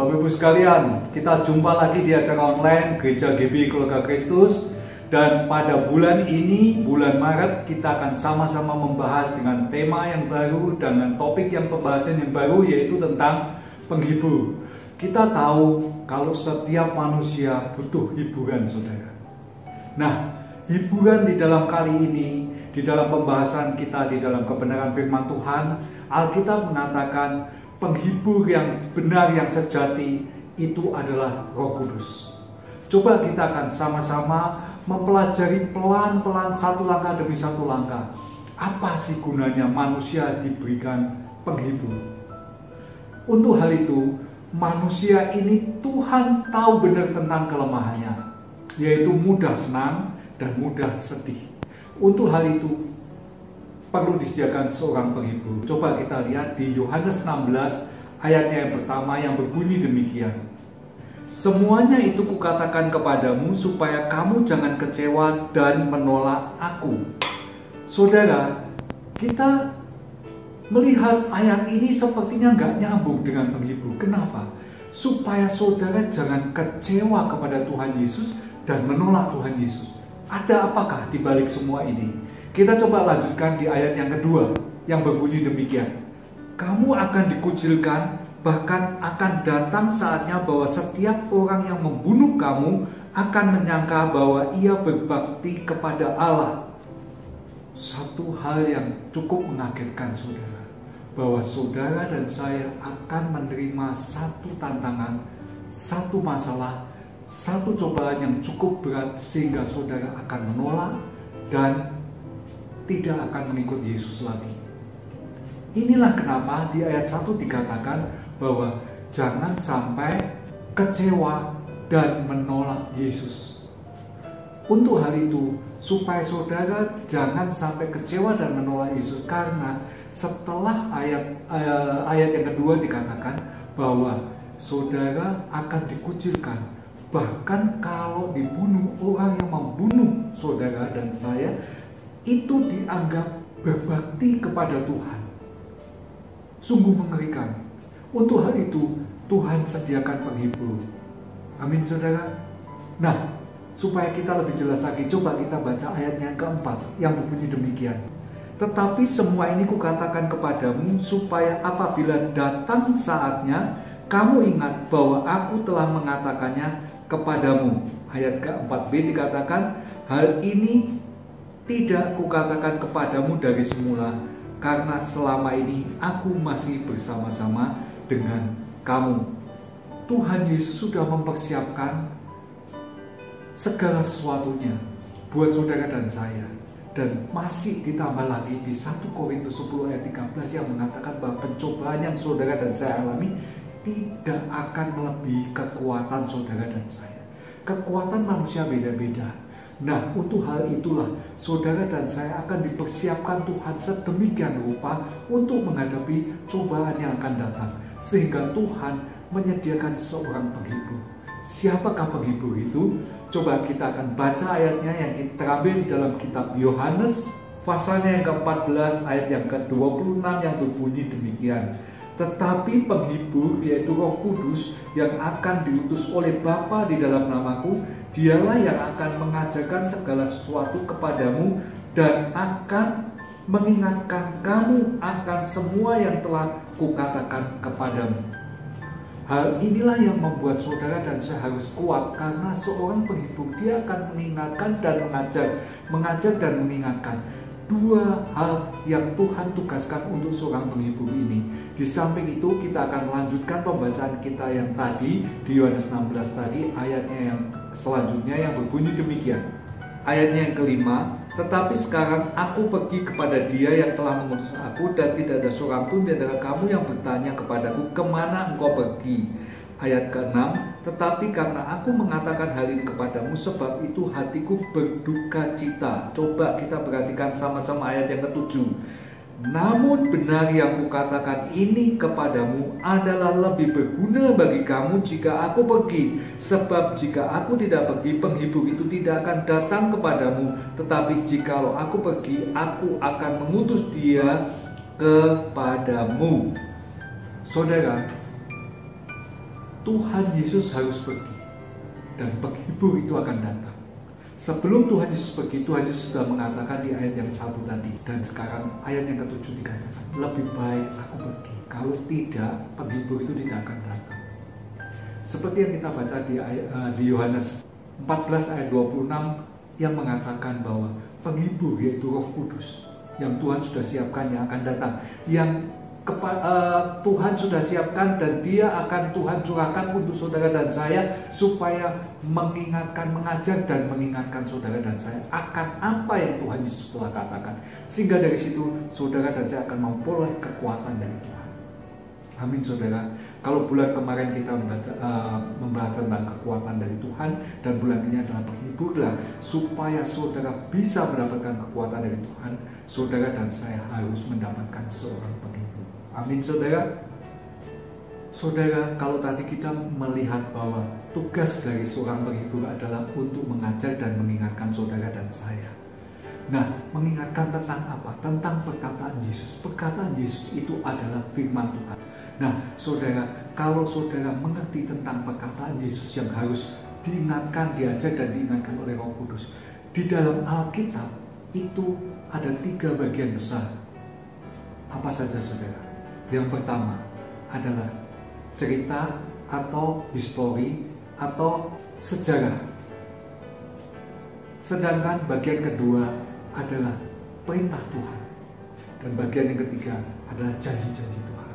Bapak Ibu sekalian, kita jumpa lagi di acara online Gereja GBI Keluarga Kristus. Dan pada bulan ini, bulan Maret, kita akan sama-sama membahas dengan tema yang baru, dengan topik yang pembahasan yang baru, yaitu tentang penghibur. Kita tahu kalau setiap manusia butuh hiburan, saudara. Nah, hiburan di dalam kali ini, di dalam pembahasan kita di dalam kebenaran firman Tuhan, Alkitab mengatakan penghibur yang benar, yang sejati, itu adalah Roh Kudus. Coba kita akan sama-sama mempelajari pelan-pelan satu langkah demi satu langkah. Apa sih gunanya manusia diberikan penghibur? Untuk hal itu, manusia ini Tuhan tahu benar tentang kelemahannya, yaitu mudah senang dan mudah sedih. Untuk hal itu, perlu disediakan seorang penghibur. Coba kita lihat di Yohanes 16 ayatnya yang pertama yang berbunyi demikian. Semuanya itu kukatakan kepadamu supaya kamu jangan kecewa dan menolak aku. Saudara, kita melihat ayat ini sepertinya nggak nyambung dengan penghibur. Kenapa? Supaya saudara jangan kecewa kepada Tuhan Yesus dan menolak Tuhan Yesus. Ada apakah di balik semua ini? Kita coba lanjutkan di ayat yang kedua yang berbunyi demikian. Kamu akan dikucilkan, bahkan akan datang saatnya bahwa setiap orang yang membunuh kamu akan menyangka bahwa ia berbakti kepada Allah. Satu hal yang cukup mengagetkan saudara, bahwa saudara dan saya akan menerima satu tantangan, satu masalah, satu cobaan yang cukup berat sehingga saudara akan menolak dan tidak akan mengikut Yesus lagi. Inilah kenapa di ayat 1 dikatakan bahwa jangan sampai kecewa dan menolak Yesus. Untuk hal itu, supaya saudara jangan sampai kecewa dan menolak Yesus, karena setelah ayat yang kedua dikatakan bahwa saudara akan dikucilkan. Bahkan kalau dibunuh, orang yang membunuh saudara dan saya itu dianggap berbakti kepada Tuhan. Sungguh mengerikan. Untuk hal itu, Tuhan sediakan penghibur. Amin, saudara. Nah, supaya kita lebih jelas lagi, coba kita baca ayat yang keempat yang berbunyi demikian. Tetapi semua ini kukatakan kepadamu supaya apabila datang saatnya, kamu ingat bahwa aku telah mengatakannya kepadamu. Ayat ke-4b dikatakan, hal ini tidak kukatakan kepadamu dari semula, karena selama ini aku masih bersama-sama dengan kamu. Tuhan Yesus sudah mempersiapkan segala sesuatunya buat saudara dan saya. Dan masih ditambah lagi di 1 Korintus 10 ayat 13 yang mengatakan bahwa pencobaan yang saudara dan saya alami tidak akan melebihi kekuatan saudara dan saya. Kekuatan manusia beda-beda. Nah, untuk hal itulah saudara dan saya akan dipersiapkan Tuhan sedemikian rupa untuk menghadapi cobaan yang akan datang, sehingga Tuhan menyediakan seorang penghibur. Siapakah penghibur itu? Coba kita akan baca ayatnya yang terambil di dalam kitab Yohanes pasalnya yang ke-14 ayat yang ke-26 yang berbunyi demikian. Tetapi penghibur, yaitu Roh Kudus yang akan diutus oleh Bapa di dalam namaku, dialah yang akan mengajarkan segala sesuatu kepadamu dan akan mengingatkan kamu akan semua yang telah kukatakan kepadamu. Hal inilah yang membuat saudara dan saya harus kuat, karena seorang penghibur dia akan mengingatkan dan mengajar dan mengingatkan. Dua hal yang Tuhan tugaskan untuk seorang penghibur ini. Di samping itu kita akan melanjutkan pembacaan kita yang tadi di Yohanes 16 tadi, ayatnya yang selanjutnya yang berbunyi demikian. Ayatnya yang kelima, tetapi sekarang aku pergi kepada Dia yang telah mengutus aku, dan tidak ada seorang pun di antara kamu yang bertanya kepadaku, kemana engkau pergi? Ayat ke-6, tetapi karena aku mengatakan hal ini kepadamu, sebab itu hatiku berduka cita. Coba kita perhatikan sama-sama ayat yang ke-7. Namun benar yang kukatakan ini kepadamu adalah lebih berguna bagi kamu jika aku pergi. Sebab jika aku tidak pergi, penghibur itu tidak akan datang kepadamu. Tetapi jikalau aku pergi, aku akan mengutus dia kepadamu. Saudara, Tuhan Yesus harus pergi dan penghibur itu akan datang. Sebelum Tuhan Yesus pergi, Tuhan Yesus sudah mengatakan di ayat yang 1 tadi, dan sekarang ayat yang ke-7 dikatakan, lebih baik aku pergi, kalau tidak penghibur itu tidak akan datang. Seperti yang kita baca di Yohanes 14 ayat 26 yang mengatakan bahwa penghibur yaitu Roh Kudus yang Tuhan sudah siapkan yang akan datang, yang Tuhan sudah siapkan dan dia akan Tuhan curahkan untuk saudara dan saya supaya mengingatkan, mengajar dan mengingatkan saudara dan saya akan apa yang Tuhan Yesus telah katakan, sehingga dari situ saudara dan saya akan memperoleh kekuatan dari Tuhan. Amin saudara. Kalau bulan kemarin kita membahas tentang kekuatan dari Tuhan, dan bulan ini adalah penghiburlah supaya saudara bisa mendapatkan kekuatan dari Tuhan, saudara dan saya harus mendapatkan seorang penghibur. Amin saudara. Saudara, kalau tadi kita melihat bahwa tugas dari seorang penghibur adalah untuk mengajar dan mengingatkan saudara dan saya. Nah, mengingatkan tentang apa? Tentang perkataan Yesus. Perkataan Yesus itu adalah firman Tuhan. Nah, saudara, kalau saudara mengerti tentang perkataan Yesus yang harus diingatkan, diajar dan diingatkan oleh Roh Kudus, di dalam Alkitab itu ada 3 bagian besar. Apa saja saudara? Yang pertama adalah cerita atau histori atau sejarah. Sedangkan bagian kedua adalah perintah Tuhan. Dan bagian yang ketiga adalah janji-janji Tuhan.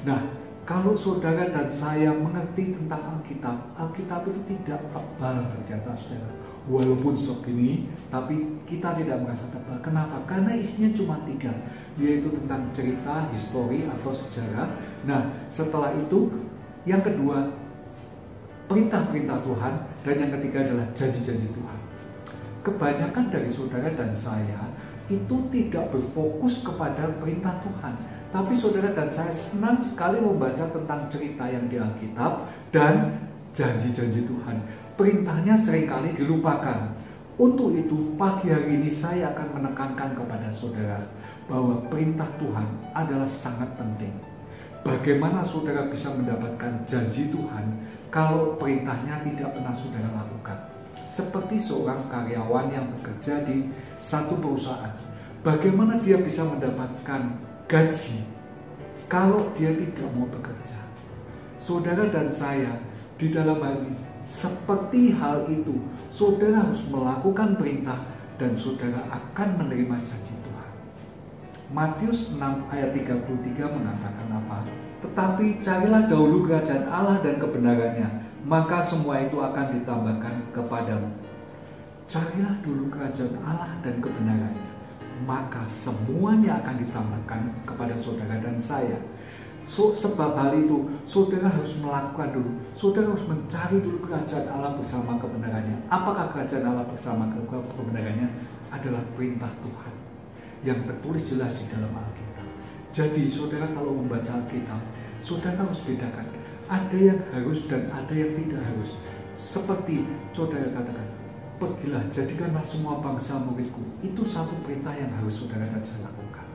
Nah, kalau saudara dan saya mengerti tentang Alkitab, Alkitab itu tidak tebal ternyata saudara. Walaupun segini, tapi kita tidak merasa tebal. Kenapa? Karena isinya cuma 3, yaitu tentang cerita, histori atau sejarah. Nah, setelah itu yang kedua perintah-perintah Tuhan, dan yang ketiga adalah janji-janji Tuhan. Kebanyakan dari saudara dan saya itu tidak berfokus kepada perintah Tuhan, tapi saudara dan saya senang sekali membaca tentang cerita yang di Alkitab dan janji-janji Tuhan. Perintahnya seringkali dilupakan. Untuk itu pagi hari ini saya akan menekankan kepada saudara bahwa perintah Tuhan adalah sangat penting. Bagaimana saudara bisa mendapatkan janji Tuhan kalau perintahnya tidak pernah saudara lakukan? Seperti seorang karyawan yang bekerja di satu perusahaan. Bagaimana dia bisa mendapatkan gaji kalau dia tidak mau bekerja? Saudara dan saya di dalam hal ini, seperti hal itu, saudara harus melakukan perintah dan saudara akan menerima janji Tuhan. Matius 6 ayat 33 mengatakan apa? Tetapi carilah dahulu kerajaan Allah dan kebenarannya, maka semua itu akan ditambahkan kepadamu. Carilah dulu kerajaan Allah dan kebenarannya, maka semuanya akan ditambahkan kepada saudara dan saya. Sebab hal itu saudara harus melakukan dulu. Saudara harus mencari dulu kerajaan Allah bersama kebenarannya. Apakah kerajaan Allah bersama kebenarannya? Adalah perintah Tuhan yang tertulis jelas di dalam Alkitab. Jadi saudara kalau membaca Alkitab, saudara harus bedakan ada yang harus dan ada yang tidak harus. Seperti saudara katakan, pergilah jadikanlah semua bangsa muridku. Itu satu perintah yang harus saudara dan saya lakukan.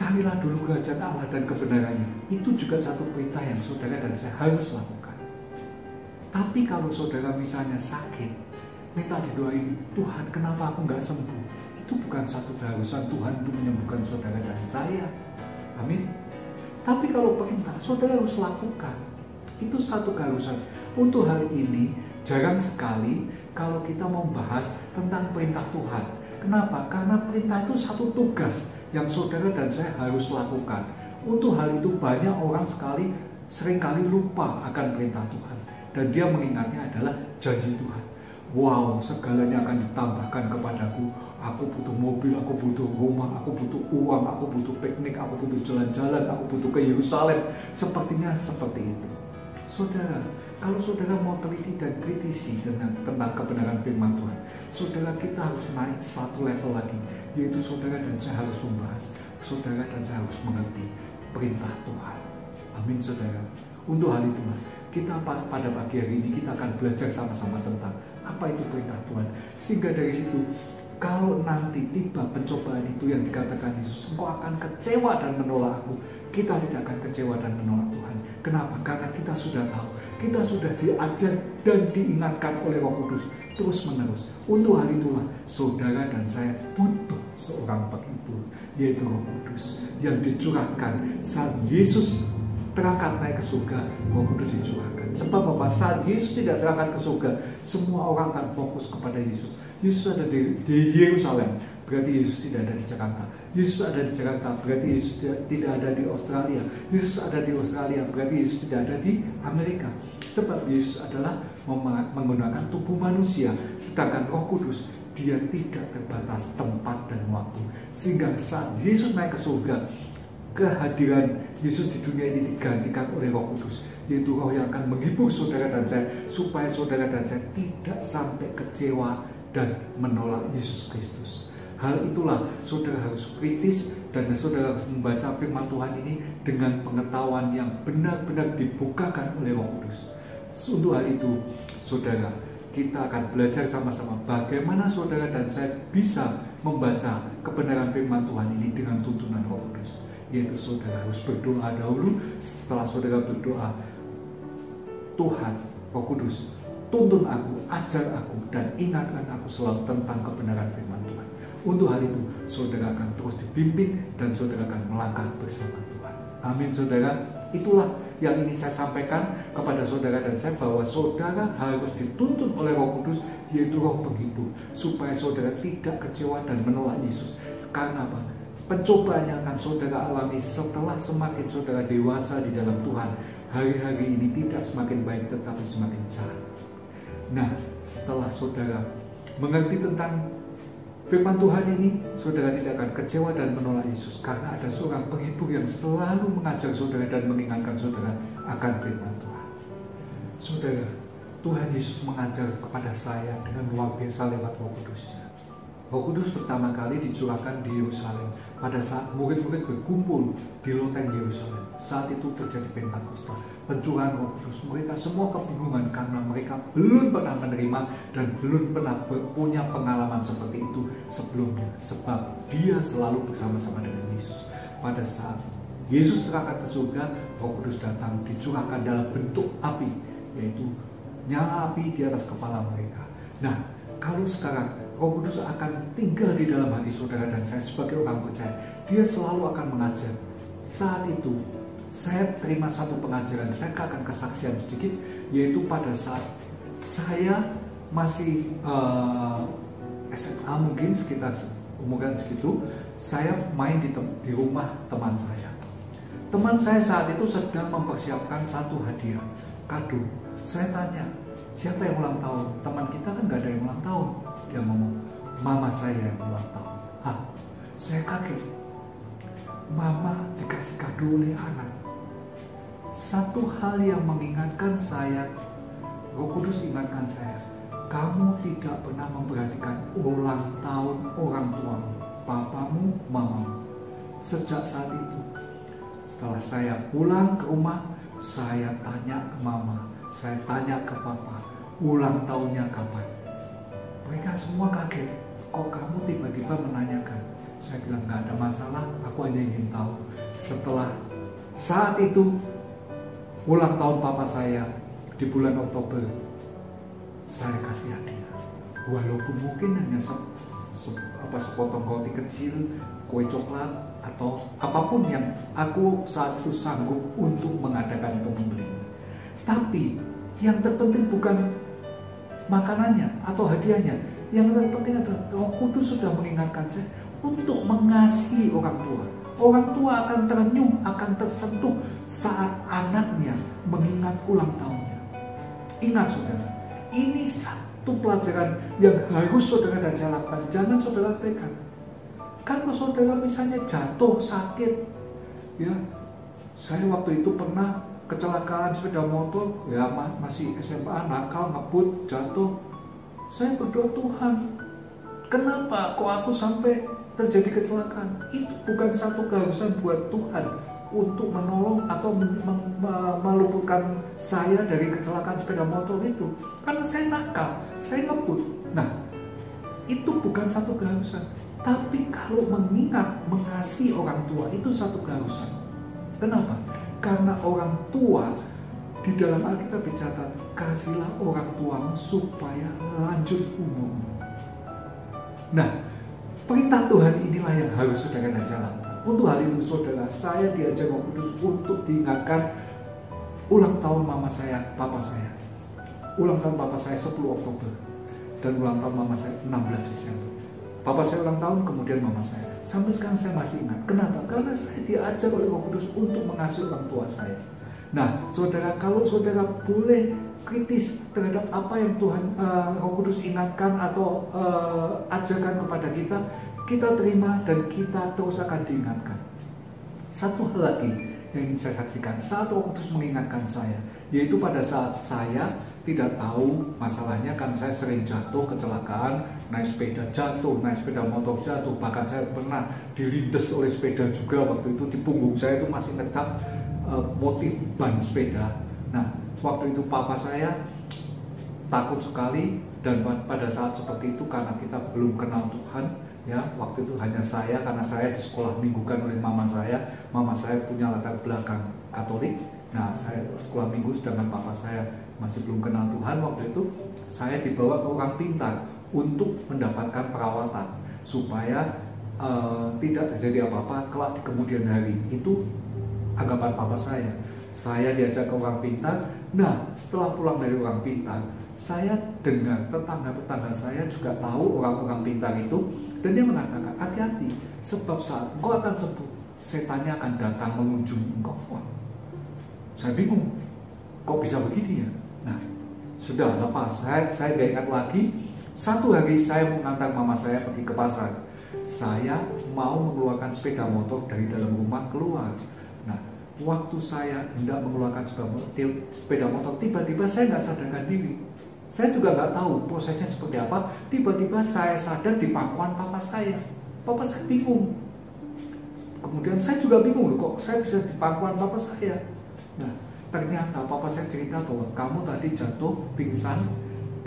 Carilah dulu kerajaan Allah dan kebenarannya. Itu juga satu perintah yang saudara dan saya harus lakukan. Tapi kalau saudara misalnya sakit, minta didoain, Tuhan kenapa aku nggak sembuh? Itu bukan satu keharusan Tuhan untuk menyembuhkan saudara dan saya. Amin. Tapi kalau perintah, saudara harus lakukan. Itu satu keharusan. Untuk hal ini, jarang sekali kalau kita mau bahas tentang perintah Tuhan. Kenapa? Karena perintah itu satu tugas yang saudara dan saya harus lakukan. Untuk hal itu banyak orang seringkali lupa akan perintah Tuhan. Dan dia mengingatnya adalah janji Tuhan. Wow, segalanya akan ditambahkan kepadaku. Aku butuh mobil, aku butuh rumah, aku butuh uang, aku butuh piknik, aku butuh jalan-jalan, aku butuh ke Yerusalem. Sepertinya seperti itu. Saudara, kalau saudara mau teliti dan kritisi tentang kebenaran firman Tuhan, saudara kita harus naik satu level lagi, yaitu saudara dan saya harus membahas, saudara dan saya harus mengerti perintah Tuhan. Amin saudara. Untuk hal itu kita pada pagi hari ini kita akan belajar sama-sama tentang apa itu perintah Tuhan. Sehingga dari situ, kalau nanti tiba pencobaan itu yang dikatakan Yesus, engkau akan kecewa dan menolak aku, kita tidak akan kecewa dan menolak Tuhan. Kenapa? Karena kita sudah tahu, kita sudah diajar dan diingatkan oleh Roh Kudus terus menerus. Untuk hal itulah saudara dan saya butuh seorang penghibur, yaitu Roh Kudus yang dicurahkan saat Yesus terangkat naik ke surga. Roh Kudus dicurahkan. Sebab apa? Saat Yesus tidak terangkat ke surga, semua orang akan fokus kepada Yesus. Yesus ada di Yerusalem, berarti Yesus tidak ada di Jakarta. Yesus ada di Jakarta, berarti Yesus tidak ada di Australia. Yesus ada di Australia, berarti Yesus tidak ada di Amerika. Sebab Yesus adalah menggunakan tubuh manusia, sedangkan Roh Kudus dia tidak terbatas tempat dan waktu. Sehingga saat Yesus naik ke surga, kehadiran Yesus di dunia ini digantikan oleh Roh Kudus, yaitu Roh yang akan menghibur saudara dan saya, supaya saudara dan saya tidak sampai kecewa dan menolak Yesus Kristus. Hal itulah saudara harus kritis dan saudara harus membaca firman Tuhan ini dengan pengetahuan yang benar-benar dibukakan oleh Roh Kudus. Untuk hal itu, saudara, kita akan belajar sama-sama bagaimana saudara dan saya bisa membaca kebenaran firman Tuhan ini dengan tuntunan Roh Kudus. Yaitu saudara harus berdoa dahulu. Setelah saudara berdoa, Tuhan, Roh Kudus, tuntun aku, ajar aku, dan ingatkan aku selalu tentang kebenaran firman Tuhan. Untuk hal itu, saudara akan terus dipimpin dan saudara akan melangkah bersama Tuhan. Amin, saudara. Itulah yang ingin saya sampaikan kepada saudara dan saya, bahwa saudara harus dituntun oleh Roh Kudus, yaitu Roh penghibur, supaya saudara tidak kecewa dan menolak Yesus. Karena apa? Pencobaan yang akan saudara alami setelah semakin saudara dewasa di dalam Tuhan, hari-hari ini tidak semakin baik tetapi semakin jahat. Nah, setelah saudara mengerti tentang firman Tuhan ini, saudara tidak akan kecewa dan menolak Yesus, karena ada seorang penghibur yang selalu mengajar saudara dan mengingatkan saudara akan firman Tuhan. Saudara, Tuhan Yesus mengajar kepada saya dengan luar biasa lewat Roh Kudus-Nya. Roh Kudus pertama kali dicurahkan di Yerusalem pada saat murid-murid berkumpul di loteng Yerusalem. Saat itu terjadi Pentakosta, pencurahan Roh Kudus. Mereka semua kebingungan karena mereka belum pernah menerima dan belum pernah punya pengalaman seperti itu sebelumnya. Sebab dia selalu bersama-sama dengan Yesus. Pada saat Yesus terangkat ke surga, Roh Kudus datang dicurahkan dalam bentuk api, yaitu nyala api di atas kepala mereka. Nah, kalau sekarang Roh Kudus akan tinggal di dalam hati saudara dan saya sebagai orang percaya, dia selalu akan mengajar. Saat itu saya terima satu pengajaran, saya akan kesaksian sedikit, yaitu pada saat saya masih SMA, mungkin sekitar umuran segitu, saya main di rumah teman saya. Teman saya saat itu sedang mempersiapkan satu hadiah, kado. Saya tanya, siapa yang ulang tahun? Teman kita kan gak ada yang ulang tahun. Dia ngomong, mama saya yang ulang tahun. Saya kaget. Mama dikasih kado oleh anak. Satu hal yang mengingatkan saya, Roh Kudus ingatkan saya, kamu tidak pernah memperhatikan ulang tahun orang tuamu, papamu, mamamu. Sejak saat itu, setelah saya pulang ke rumah, saya tanya ke mama, saya tanya ke papa, ulang tahunnya kapan? Mereka semua kaget, kok kamu tiba-tiba menanyakan? Saya bilang gak ada masalah, aku hanya ingin tahu. Setelah saat itu, ulang tahun papa saya di bulan Oktober, saya kasih hadiah. Walaupun mungkin hanya sepotong roti kecil, kue coklat, atau apapun yang aku saat itu sanggup untuk mengadakan atau membelinya. Tapi yang terpenting bukan makanannya atau hadiahnya. Yang terpenting adalah Roh Kudus sudah mengingatkan saya untuk mengasihi orang tua. Orang tua akan terenyuh, akan tersentuh saat anaknya mengingat ulang tahunnya. Ingat saudara, ini satu pelajaran yang harus saudara dan saya lakukan. Jangan saudara abaikan. Kalau saudara misalnya jatuh, sakit, ya, saya waktu itu pernah kecelakaan sepeda motor, ya masih SMA, nakal, ngebut, jatuh. Saya berdoa, Tuhan, kenapa kok aku sampai terjadi kecelakaan? Itu bukan satu keharusan buat Tuhan untuk menolong atau meluputkan saya dari kecelakaan sepeda motor itu. Karena saya nakal, saya ngebut. Nah, itu bukan satu keharusan. Tapi kalau mengingat, mengasihi orang tua, itu satu keharusan. Kenapa? Karena orang tua, di dalam Alkitab dicatat, kasihlah orang tuamu supaya lanjut umurmu. Nah, perintah Tuhan inilah yang harus saudara jalankan. Untuk hal itu saudara, saya diajak Roh Kudus untuk diingatkan ulang tahun mama saya, papa saya. Ulang tahun papa saya 10 Oktober dan ulang tahun mama saya 16 Desember. Papa saya ulang tahun, kemudian mama saya. Sampai sekarang saya masih ingat. Kenapa? Karena saya diajak oleh Roh Kudus untuk mengasihi orang tua saya. Nah, saudara, kalau saudara boleh kritis terhadap apa yang Tuhan Roh Kudus ingatkan atau ajarkan kepada kita, kita terima dan kita terus akan diingatkan. Satu hal lagi yang ingin saya saksikan, saat Roh Kudus mengingatkan saya, yaitu pada saat saya tidak tahu masalahnya, kan saya sering jatuh, kecelakaan, naik sepeda jatuh, naik sepeda motor jatuh, bahkan saya pernah dilindas oleh sepeda juga. Waktu itu di punggung saya itu masih ngecap motif ban sepeda. Nah, waktu itu papa saya takut sekali, dan pada saat seperti itu karena kita belum kenal Tuhan, ya, waktu itu hanya saya, karena saya di sekolah minggukan oleh mama saya punya latar belakang Katolik. Nah, saya sekolah minggu sedangkan papa saya masih belum kenal Tuhan. Waktu itu saya dibawa ke orang pintar untuk mendapatkan perawatan supaya tidak terjadi apa-apa kelak di kemudian hari. Itu anggapan papa saya. Saya diajak ke orang pintar. Nah, setelah pulang dari orang pintar, saya dengar tetangga-tetangga saya juga tahu orang-orang pintar itu, dan dia mengatakan, hati-hati, sebab saat engkau akan sembuh, setannya akan datang mengunjungi engkau. Wah, saya bingung, kok bisa begini ya? Nah, sudah lepas, saya gak ingat lagi. Satu hari saya mengantar mama saya pergi ke pasar. Saya mau mengeluarkan sepeda motor dari dalam rumah keluar. Nah, waktu saya hendak mengeluarkan sepeda motor, tiba-tiba saya nggak sadarkan diri. Saya juga nggak tahu prosesnya seperti apa. Tiba-tiba saya sadar di pangkuan papa saya. Papa saya bingung. Kemudian saya juga bingung, loh, kok saya bisa di pangkuan papa saya. Nah, ternyata papa saya cerita bahwa kamu tadi jatuh, pingsan,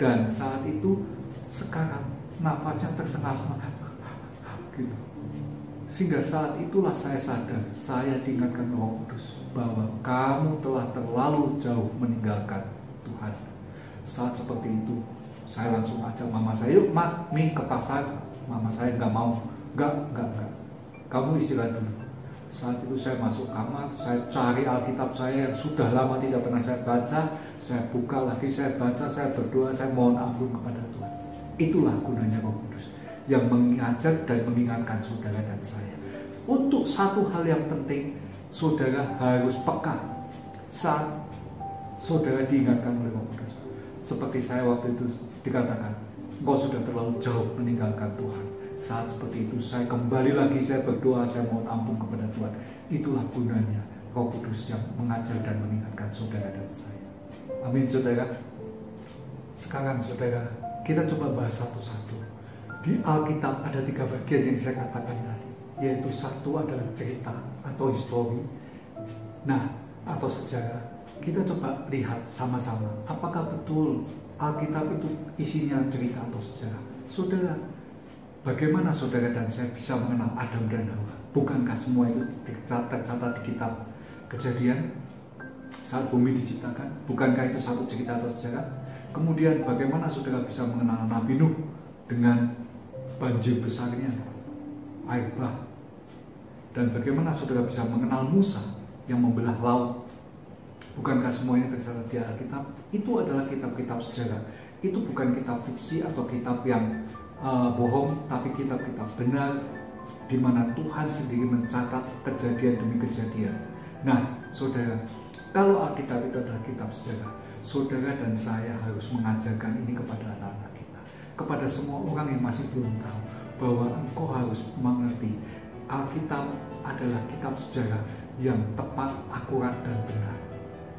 dan saat itu sekarang nafasnya tersengal-sengal, gitu. Sehingga saat itulah saya sadar, saya diingatkan Roh Kudus bahwa kamu telah terlalu jauh meninggalkan Tuhan. Saat seperti itu, saya langsung ajak mama saya, yuk Mi ke pasar. Mama saya nggak mau, nggak, kamu istirahat dulu. Saat itu saya masuk kamar, saya cari Alkitab saya yang sudah lama tidak pernah saya baca, saya buka lagi, saya baca, saya berdoa, saya mohon ampun kepada Tuhan. Itulah gunanya Roh Kudus yang mengajar dan mengingatkan saudara dan saya. Untuk satu hal yang penting, saudara harus peka saat saudara diingatkan oleh Roh Kudus. Seperti saya waktu itu dikatakan, engkau sudah terlalu jauh meninggalkan Tuhan. Saat seperti itu saya kembali lagi, saya berdoa, saya mohon ampun kepada Tuhan. Itulah gunanya Roh Kudus yang mengajar dan mengingatkan saudara dan saya. Amin saudara. Sekarang saudara, kita coba bahas satu-satu. Di Alkitab ada 3 bagian yang saya katakan tadi, yaitu satu adalah cerita atau histori, nah, atau sejarah. Kita coba lihat sama-sama, apakah betul Alkitab itu isinya cerita atau sejarah. Saudara, bagaimana saudara dan saya bisa mengenal Adam dan Hawa? Bukankah semua itu tercatat di kitab Kejadian saat bumi diciptakan? Bukankah itu satu cerita atau sejarah? Kemudian bagaimana saudara bisa mengenal Nabi Nuh dengan banjir besarnya, air bah? Dan bagaimana saudara bisa mengenal Musa yang membelah laut? Bukankah semuanya tercatat di Alkitab? Itu adalah kitab-kitab sejarah. Itu bukan kitab fiksi atau kitab yang bohong, tapi kitab-kitab benar di mana Tuhan sendiri mencatat kejadian demi kejadian. Nah, saudara, kalau Alkitab itu adalah kitab sejarah, saudara dan saya harus mengajarkan ini kepada anak-anak kita, kepada semua orang yang masih belum tahu bahwa engkau harus mengerti Alkitab adalah kitab sejarah yang tepat, akurat, dan benar.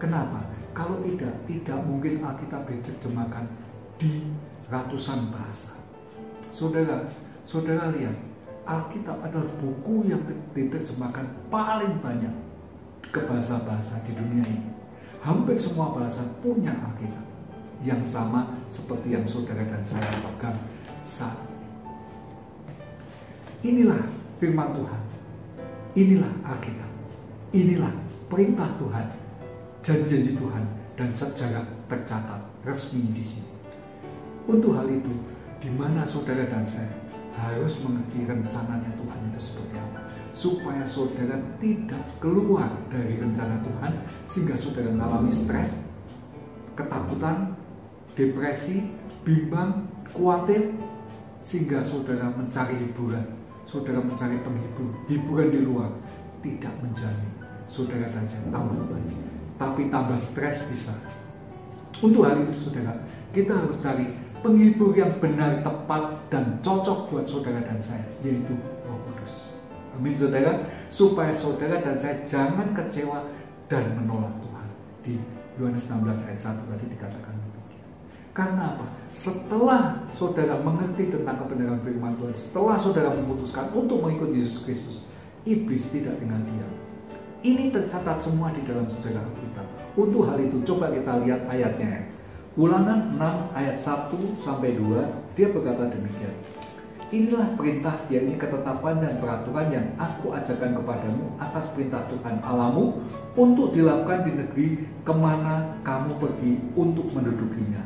Kenapa? Kalau tidak mungkin Alkitab diterjemahkan di ratusan bahasa. Saudara lihat, Alkitab adalah buku yang diterjemahkan paling banyak ke bahasa-bahasa di dunia ini. Hampir semua bahasa punya Alkitab yang sama seperti yang saudara dan saya pegang saat ini. Inilah firman Tuhan. Inilah Alkitab. Inilah perintah Tuhan, janji-janji Tuhan, dan sejarah tercatat resmi di sini. Untuk hal itu, di mana saudara dan saya harus mengerti rencananya Tuhan itu seperti apa, supaya saudara tidak keluar dari rencana Tuhan, sehingga saudara mengalami stres, ketakutan, depresi, bimbang, khawatir, sehingga saudara mencari hiburan, saudara mencari penghibur, hiburan di luar, tidak menjamin saudara dan saya tambah baik, tapi tambah stres bisa. Untuk hal itu saudara, kita harus cari penghibur yang benar, tepat, dan cocok buat saudara dan saya, yaitu Roh Kudus. Amin saudara, supaya saudara dan saya jangan kecewa dan menolak Tuhan. Di Yohanes 16 ayat 1 tadi dikatakan demikian. Karena apa? Setelah saudara mengerti tentang kebenaran firman Tuhan, setelah saudara memutuskan untuk mengikut Yesus Kristus, iblis tidak tinggal diam. Ini tercatat semua di dalam sejarah kita. Untuk hal itu coba kita lihat ayatnya. Ulangan 6 ayat 1-2, dia berkata demikian. Inilah perintah, yakni ketetapan dan peraturan yang aku ajarkan kepadamu atas perintah Tuhan Allahmu, untuk dilakukan di negeri kemana kamu pergi untuk mendudukinya.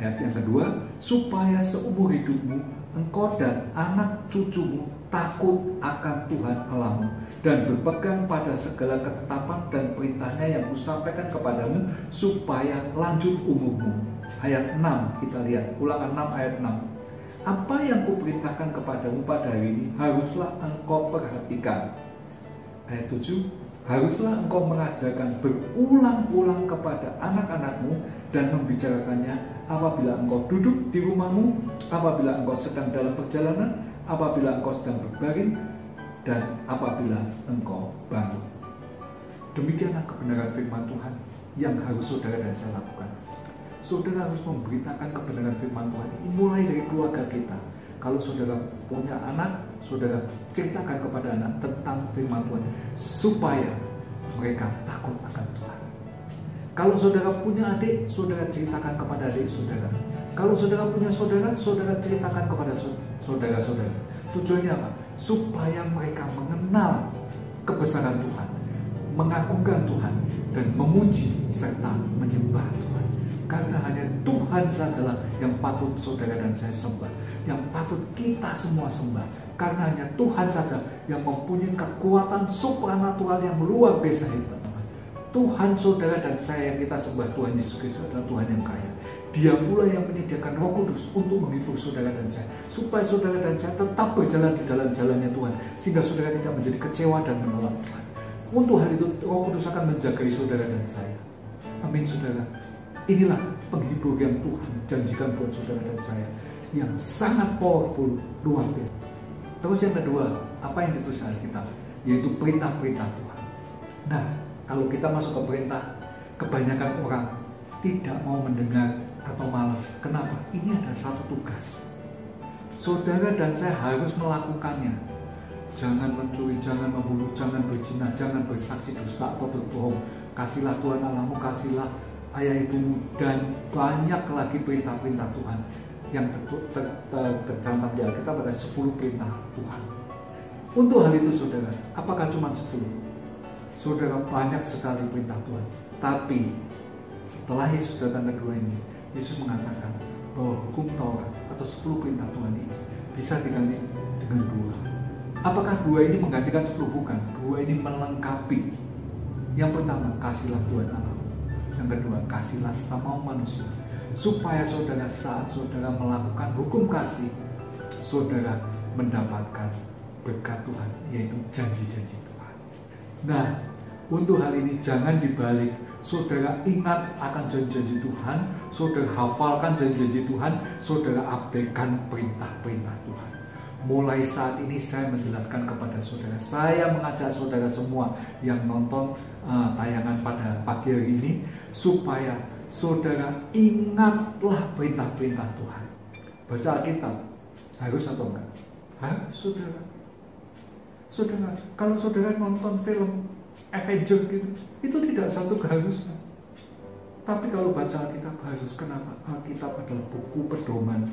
Ayat yang kedua, supaya seumur hidupmu engkau dan anak cucumu takut akan Tuhan Allahmu, dan berpegang pada segala ketetapan dan perintahnya yang kusampaikan kepadamu, supaya lanjut umurmu. Ayat 6 kita lihat, Ulangan 6 ayat 6. Apa yang kuperintahkan kepadamu pada hari ini haruslah engkau perhatikan. Ayat 7, haruslah engkau mengajarkan berulang-ulang kepada anak-anakmu dan membicarakannya apabila engkau duduk di rumahmu, apabila engkau sedang dalam perjalanan, apabila engkau sedang berbaring, dan apabila engkau bangun. Demikianlah kebenaran firman Tuhan yang harus saudara dan saya lakukan. Saudara harus memberitakan kebenaran firman Tuhan ini mulai dari keluarga kita. Kalau saudara punya anak, saudara ceritakan kepada anak tentang firman Tuhan, supaya mereka takut akan Tuhan. Kalau saudara punya adik, saudara ceritakan kepada adik saudara. Kalau saudara punya saudara, saudara ceritakan kepada saudara-saudara. Tujuannya apa? Supaya mereka mengenal kebesaran Tuhan, mengagungkan Tuhan, dan memuji serta menyembah Tuhan. Karena hanya Tuhan sajalah yang patut saudara dan saya sembah, yang patut kita semua sembah. Karena hanya Tuhan saja yang mempunyai kekuatan supranatural yang luar biasa hebat. Tuhan saudara dan saya yang kita sembah, Tuhan Yesus Kristus, adalah Tuhan yang kaya. Dia pula yang menyediakan Roh Kudus untuk menghibur saudara dan saya, supaya saudara dan saya tetap berjalan di dalam jalannya Tuhan, sehingga saudara tidak menjadi kecewa dan menolak Tuhan. Untuk hal itu Roh Kudus akan menjagai saudara dan saya. Amin saudara. Inilah penghibur yang Tuhan janjikan buat saudara dan saya, yang sangat powerful, luar biasa. Terus yang kedua, apa yang ditulis Alkitab, yaitu perintah-perintah Tuhan. Nah, kalau kita masuk ke perintah, kebanyakan orang tidak mau mendengar atau malas. Kenapa? Ini ada satu tugas. Saudara dan saya harus melakukannya. Jangan mencuri, jangan membunuh, jangan berzina, jangan bersaksi dusta atau berbohong. Kasihlah Tuhan Allahmu, kasihlah ayah ibumu, dan banyak lagi perintah-perintah Tuhan yang tercantum di Alkitab, ada 10 perintah Tuhan. Untuk hal itu saudara, apakah cuma 10? Saudara, banyak sekali perintah Tuhan. Tapi setelah Yesus datang kedua ini, Yesus mengatakan bahwa hukum Taurat atau 10 perintah Tuhan ini bisa diganti dengan 2. Apakah 2 ini menggantikan 10? Bukan. 2 ini melengkapi. Yang pertama, kasihlah Tuhan Allah. Yang kedua, kasihlah sama manusia. Supaya saudara, saat saudara melakukan hukum kasih, saudara mendapatkan berkat Tuhan, yaitu janji-janji Tuhan. Nah, untuk hal ini jangan dibalik. Saudara ingat akan janji-janji Tuhan, saudara hafalkan janji-janji Tuhan, saudara abaikan perintah-perintah Tuhan. Mulai saat ini saya menjelaskan kepada saudara, saya mengajak saudara semua yang nonton tayangan pada pagi hari ini, supaya saudara ingatlah perintah-perintah Tuhan. Baca Alkitab, harus atau enggak? Harus saudara. Saudara, kalau saudara nonton film Avenger gitu, itu tidak satu keharusan. Tapi kalau baca Alkitab harus. Kenapa? Alkitab adalah buku pedoman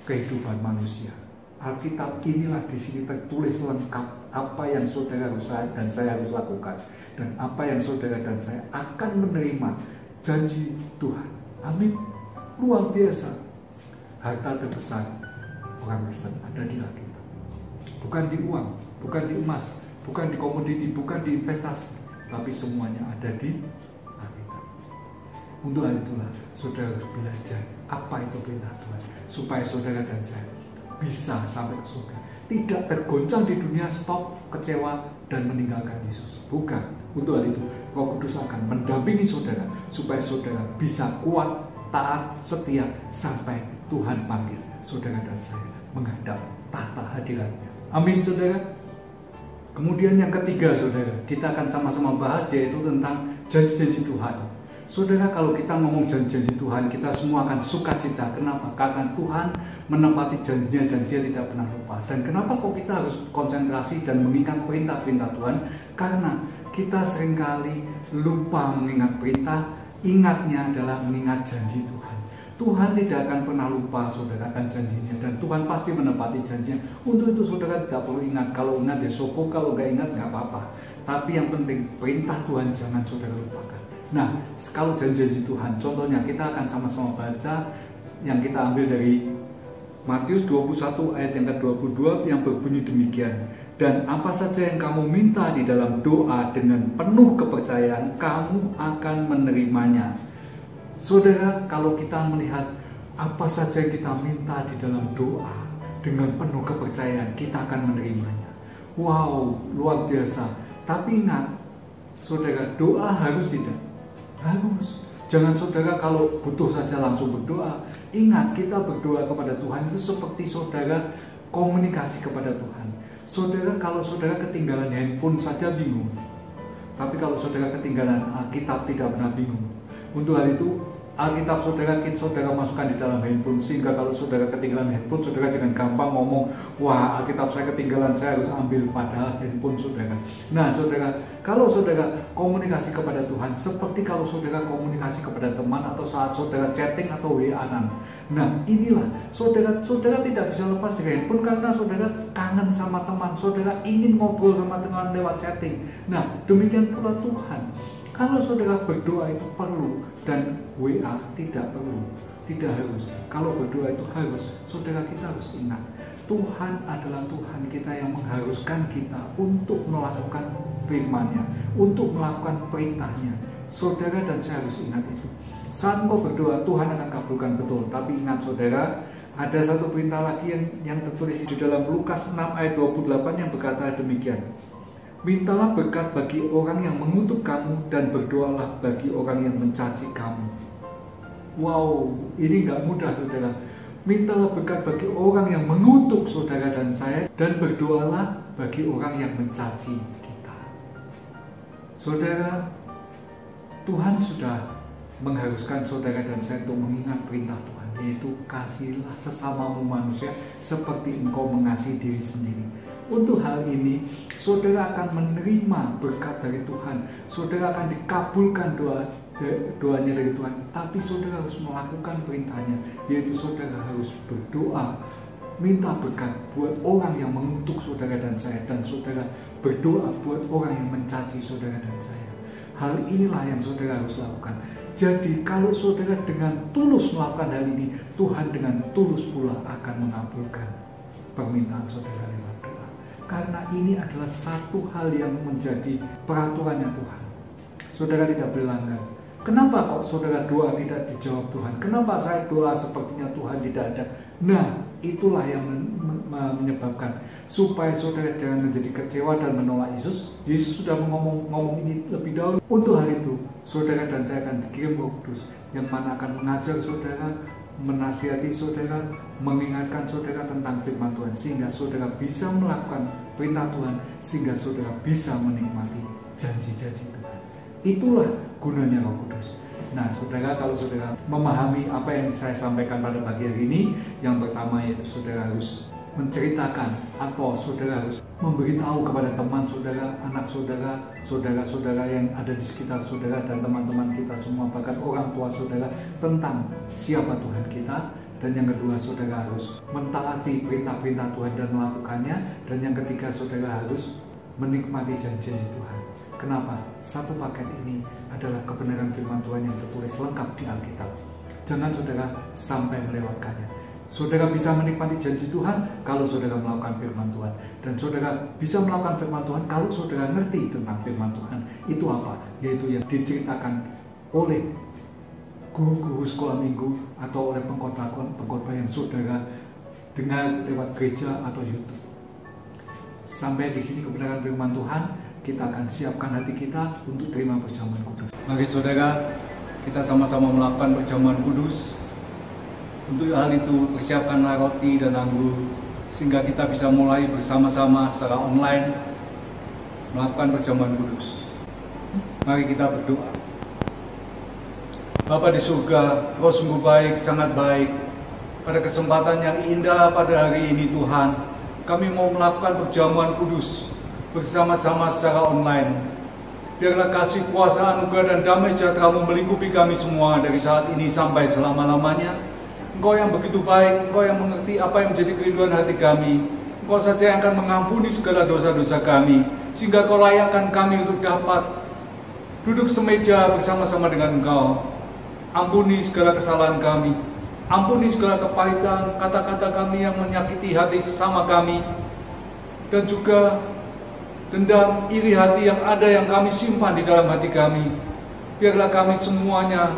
kehidupan manusia. Alkitab inilah di sini tertulis lengkap apa yang saudara dan saya harus lakukan, dan apa yang saudara dan saya akan menerima janji Tuhan. Amin. Luar biasa. Harta terbesar orang Kristen ada di Alkitab. Bukan di uang, bukan di emas, bukan di komoditi, bukan di investasi, tapi semuanya ada di Alkitab. Untuk hal itulah saudara harus belajar apa itu perintah Tuhan, supaya saudara dan saya bisa sampai ke surga, tidak tergoncang di dunia, stop, kecewa, dan meninggalkan Yesus. Bukan. Untuk hal itu Roh Kudus akan mendampingi saudara supaya saudara bisa kuat, taat, setia sampai Tuhan panggil saudara dan saya menghadap tahta hadiratnya. Amin saudara. Kemudian yang ketiga saudara, kita akan sama-sama bahas yaitu tentang janji-janji Tuhan. Saudara, kalau kita ngomong janji-janji Tuhan, kita semua akan sukacita. Kenapa? Karena Tuhan menepati janjinya dan Dia tidak pernah lupa. Dan kenapa kok kita harus konsentrasi dan mengingat perintah-perintah Tuhan? Karena kita seringkali lupa mengingat perintah, ingatnya adalah mengingat janji Tuhan. Tuhan tidak akan pernah lupa saudara akan janjinya, dan Tuhan pasti menepati janjinya. Untuk itu saudara tidak perlu ingat. Kalau ingat ya syukur, kalau nggak ingat nggak apa-apa. Tapi yang penting perintah Tuhan jangan saudara lupakan. Nah, kalau janji-janji Tuhan, contohnya kita akan sama-sama baca yang kita ambil dari Matius 21 ayat yang ke-22 yang berbunyi demikian. Dan apa saja yang kamu minta di dalam doa dengan penuh kepercayaan, kamu akan menerimanya. Saudara, kalau kita melihat apa saja yang kita minta di dalam doa dengan penuh kepercayaan, kita akan menerimanya. Wow, luar biasa. Tapi ingat, saudara, doa harus tidak? Harus. Jangan saudara kalau butuh saja langsung berdoa. Ingat, kita berdoa kepada Tuhan itu seperti saudara komunikasi kepada Tuhan. Saudara, kalau saudara ketinggalan handphone saja bingung. Tapi kalau saudara ketinggalan Alkitab tidak pernah bingung. Untuk hal itu Alkitab saudara masukkan di dalam handphone, sehingga kalau saudara ketinggalan handphone, saudara dengan gampang ngomong, wah Alkitab saya ketinggalan, saya harus ambil, padahal handphone saudara. Nah saudara, kalau saudara komunikasi kepada Tuhan seperti kalau saudara komunikasi kepada teman atau saat saudara chatting atau WA-an. Nah inilah saudara tidak bisa lepas dari handphone karena saudara kangen sama teman, saudara ingin ngobrol sama teman lewat chatting. Nah demikian pula Tuhan. Kalau saudara berdoa itu perlu dan WA tidak perlu, tidak harus. Kalau berdoa itu harus, saudara kita harus ingat Tuhan adalah Tuhan kita yang mengharuskan kita untuk melakukan firman-Nya, untuk melakukan perintahnya. Saudara dan saya harus ingat itu. Saat engkau berdoa, Tuhan akan kabulkan betul. Tapi ingat saudara, ada satu perintah lagi yang tertulis di dalam Lukas 6 ayat 28 yang berkata demikian. Mintalah berkat bagi orang yang mengutuk kamu dan berdoalah bagi orang yang mencaci kamu. Wow, ini gak mudah saudara. Mintalah berkat bagi orang yang mengutuk saudara dan saya, dan berdoalah bagi orang yang mencaci kita. Saudara, Tuhan sudah mengharuskan saudara dan saya untuk mengingat perintah Tuhan, yaitu kasihilah sesamamu manusia seperti engkau mengasihi diri sendiri. Untuk hal ini, saudara akan menerima berkat dari Tuhan. Saudara akan dikabulkan doanya dari Tuhan. Tapi saudara harus melakukan perintahnya, yaitu saudara harus berdoa, minta berkat buat orang yang mengutuk saudara dan saya, dan saudara berdoa buat orang yang mencaci saudara dan saya. Hal inilah yang saudara harus lakukan. Jadi kalau saudara dengan tulus melakukan hal ini, Tuhan dengan tulus pula akan mengabulkan permintaan saudara lewat doa. Karena ini adalah satu hal yang menjadi peraturannya Tuhan. Saudara tidak boleh langgar. Kenapa kok saudara doa tidak dijawab Tuhan? Kenapa saya doa sepertinya Tuhan tidak ada? Nah, itulah yang menyebabkan supaya saudara jangan menjadi kecewa dan menolak Yesus. Yesus sudah ngomong ini lebih dahulu. Untuk hal itu, saudara dan saya akan dikirim Roh Kudus yang mana akan mengajar saudara, menasihati saudara, mengingatkan saudara tentang firman Tuhan, sehingga saudara bisa melakukan perintah Tuhan, sehingga saudara bisa menikmati janji-janji Tuhan. Itulah gunanya Roh Kudus. Nah saudara, kalau saudara memahami apa yang saya sampaikan pada pagi hari ini, yang pertama yaitu saudara harus menceritakan atau saudara harus memberitahu kepada teman saudara, anak saudara, saudara-saudara yang ada di sekitar saudara dan teman-teman kita semua, bahkan orang tua saudara, tentang siapa Tuhan kita Dan yang kedua, saudara harus mentaati perintah-perintah Tuhan dan melakukannya. Dan yang ketiga, saudara harus menikmati janji-janji Tuhan. Kenapa? Satu paket ini adalah kebenaran firman Tuhan yang tertulis lengkap di Alkitab. Jangan saudara sampai melewatkannya. Saudara bisa menikmati janji Tuhan kalau saudara melakukan firman Tuhan. Dan saudara bisa melakukan firman Tuhan kalau saudara ngerti tentang firman Tuhan. Itu apa? Yaitu yang diceritakan oleh guru-guru sekolah minggu atau oleh pengkhotbah yang saudara dengar lewat gereja atau YouTube. Sampai di sini kebenaran firman Tuhan. Kita akan siapkan hati kita untuk terima perjamuan kudus. Mari saudara, kita sama-sama melakukan perjamuan kudus. Untuk hal itu, persiapkanlah roti dan anggur, sehingga kita bisa mulai bersama-sama secara online melakukan perjamuan kudus. Mari kita berdoa. Bapa di surga, Engkau sungguh baik, sangat baik. Pada kesempatan yang indah pada hari ini Tuhan, kami mau melakukan perjamuan kudus bersama-sama secara online. Biarlah kasih, kuasa, anugerah dan damai sejahtera-Mu melingkupi kami semua dari saat ini sampai selama-lamanya. Engkau yang begitu baik, Engkau yang mengerti apa yang menjadi kerinduan hati kami. Engkau saja yang akan mengampuni segala dosa-dosa kami, sehingga Kau layakkan kami untuk dapat duduk semeja bersama-sama dengan Engkau. Ampuni segala kesalahan kami, ampuni segala kepahitan, kata-kata kami yang menyakiti hati sesama kami, dan juga dendam, iri hati yang ada yang kami simpan di dalam hati kami. Biarlah kami semuanya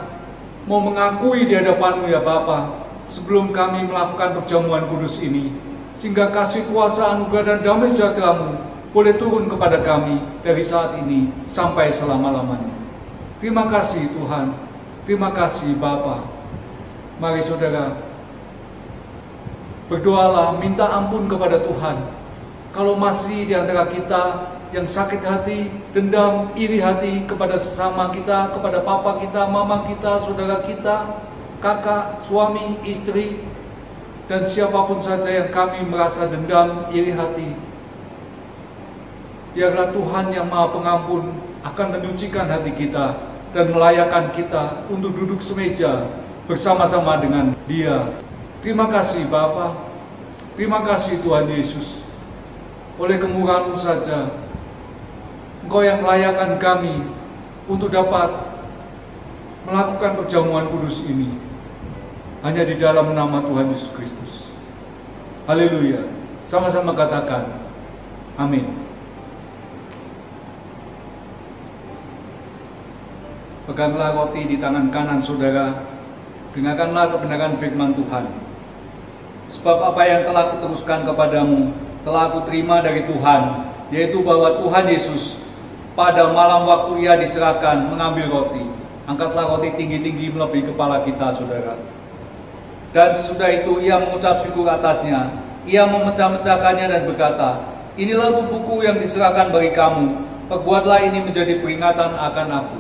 mau mengakui di hadapan-Mu ya Bapa, sebelum kami melakukan perjamuan kudus ini, sehingga kasih, kuasa, anugerah dan damai sejahtera-Mu boleh turun kepada kami dari saat ini sampai selama-lamanya. Terima kasih Tuhan, terima kasih Bapa. Mari saudara, berdoalah, minta ampun kepada Tuhan. Kalau masih di antara kita yang sakit hati, dendam, iri hati kepada sesama kita, kepada papa kita, mama kita, saudara kita, kakak, suami, istri, dan siapapun saja yang kami merasa dendam, iri hati, biarlah Tuhan yang Maha Pengampun akan menyucikan hati kita dan melayakkan kita untuk duduk semeja bersama-sama dengan Dia. Terima kasih Bapa, terima kasih Tuhan Yesus. Oleh kemurahan-Mu saja, Engkau yang melayakkan kami untuk dapat melakukan perjamuan kudus ini. Hanya di dalam nama Tuhan Yesus Kristus. Haleluya. Sama-sama katakan, amin. Peganglah roti di tangan kanan saudara, dengarkanlah kebenaran firman Tuhan. Sebab apa yang telah kuteruskan kepadamu telah aku terima dari Tuhan, yaitu bahwa Tuhan Yesus pada malam waktu Ia diserahkan mengambil roti. Angkatlah roti tinggi-tinggi melebihi kepala kita, saudara. Dan sesudah itu Ia mengucap syukur atasnya. Ia memecah-mecahkannya dan berkata, inilah tubuhku yang diserahkan bagi kamu. Perbuatlah ini menjadi peringatan akan aku.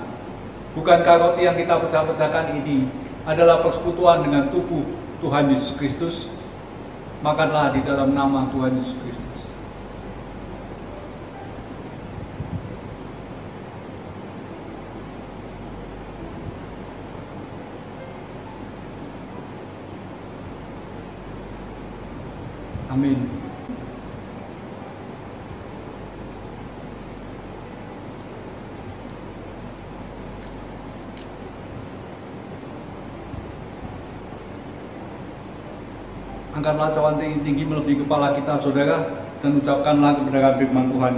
Bukankah roti yang kita pecah-pecahkan ini adalah persekutuan dengan tubuh Tuhan Yesus Kristus? Makanlah di dalam nama Tuhan Yesus Kristus. Amin. Angkatlah cawan tinggi melebihi kepala kita, saudara, dan ucapkanlah kebenaran firman Tuhan.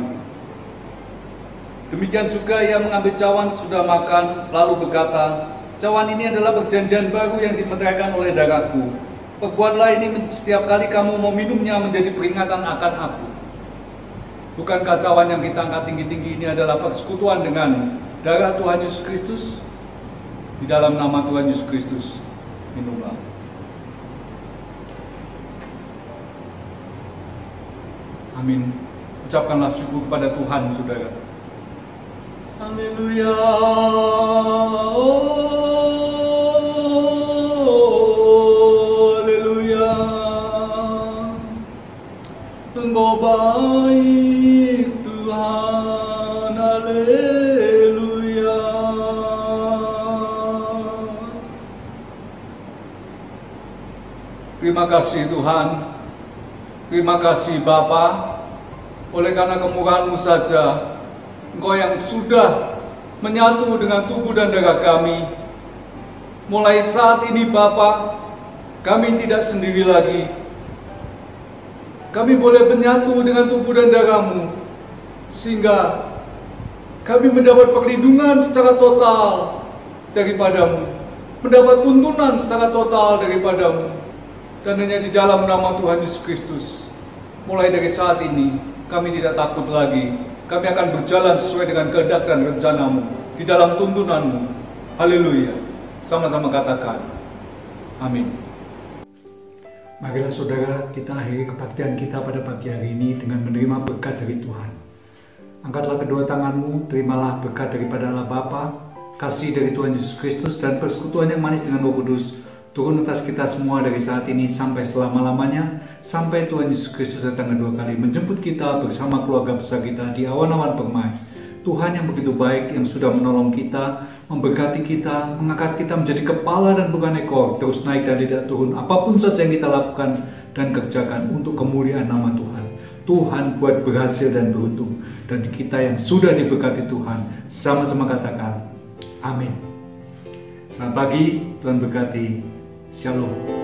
Demikian juga Ia mengambil cawan sesudah makan, lalu berkata, cawan ini adalah perjanjian baru yang dimeteraikan oleh darahku. Perbuatlah ini setiap kali kamu meminumnya menjadi peringatan akan aku. Bukankah cawan yang kita angkat tinggi-tinggi ini adalah persekutuan dengan darah Tuhan Yesus Kristus? Di dalam nama Tuhan Yesus Kristus, minumlah. Amin. Ucapkanlah syukur kepada Tuhan, saudara. Haleluya. Haleluya. Engkau baik Tuhan. Haleluya. Terima kasih Tuhan. Terima kasih Bapa. Oleh karena kemurahan-Mu saja, Engkau yang sudah menyatu dengan tubuh dan darah kami. Mulai saat ini Bapa, kami tidak sendiri lagi. Kami boleh menyatu dengan tubuh dan darah-Mu, sehingga kami mendapat perlindungan secara total daripada-Mu, mendapat tuntunan secara total daripada-Mu, dan hanya di dalam nama Tuhan Yesus Kristus. Mulai dari saat ini, kami tidak takut lagi. Kami akan berjalan sesuai dengan kehendak dan rencana-Mu, di dalam tuntunan-Mu. Haleluya. Sama-sama katakan, amin. Marilah saudara, kita akhiri kebaktian kita pada pagi hari ini dengan menerima berkat dari Tuhan. Angkatlah kedua tanganmu, terimalah berkat daripada Allah Bapa, kasih dari Tuhan Yesus Kristus, dan persekutuan yang manis dengan Roh Kudus turun atas kita semua dari saat ini sampai selama-lamanya, sampai Tuhan Yesus Kristus datang kedua kali menjemput kita bersama keluarga besar kita di awan-awan permai. Tuhan yang begitu baik, yang sudah menolong kita, memberkati kita, mengangkat kita menjadi kepala dan bukan ekor, terus naik dan tidak turun. Apapun saja yang kita lakukan dan kerjakan untuk kemuliaan nama Tuhan. Tuhan buat berhasil dan beruntung. Dan kita yang sudah diberkati Tuhan, sama-sama katakan, amin. Selamat pagi, Tuhan berkati. Shalom.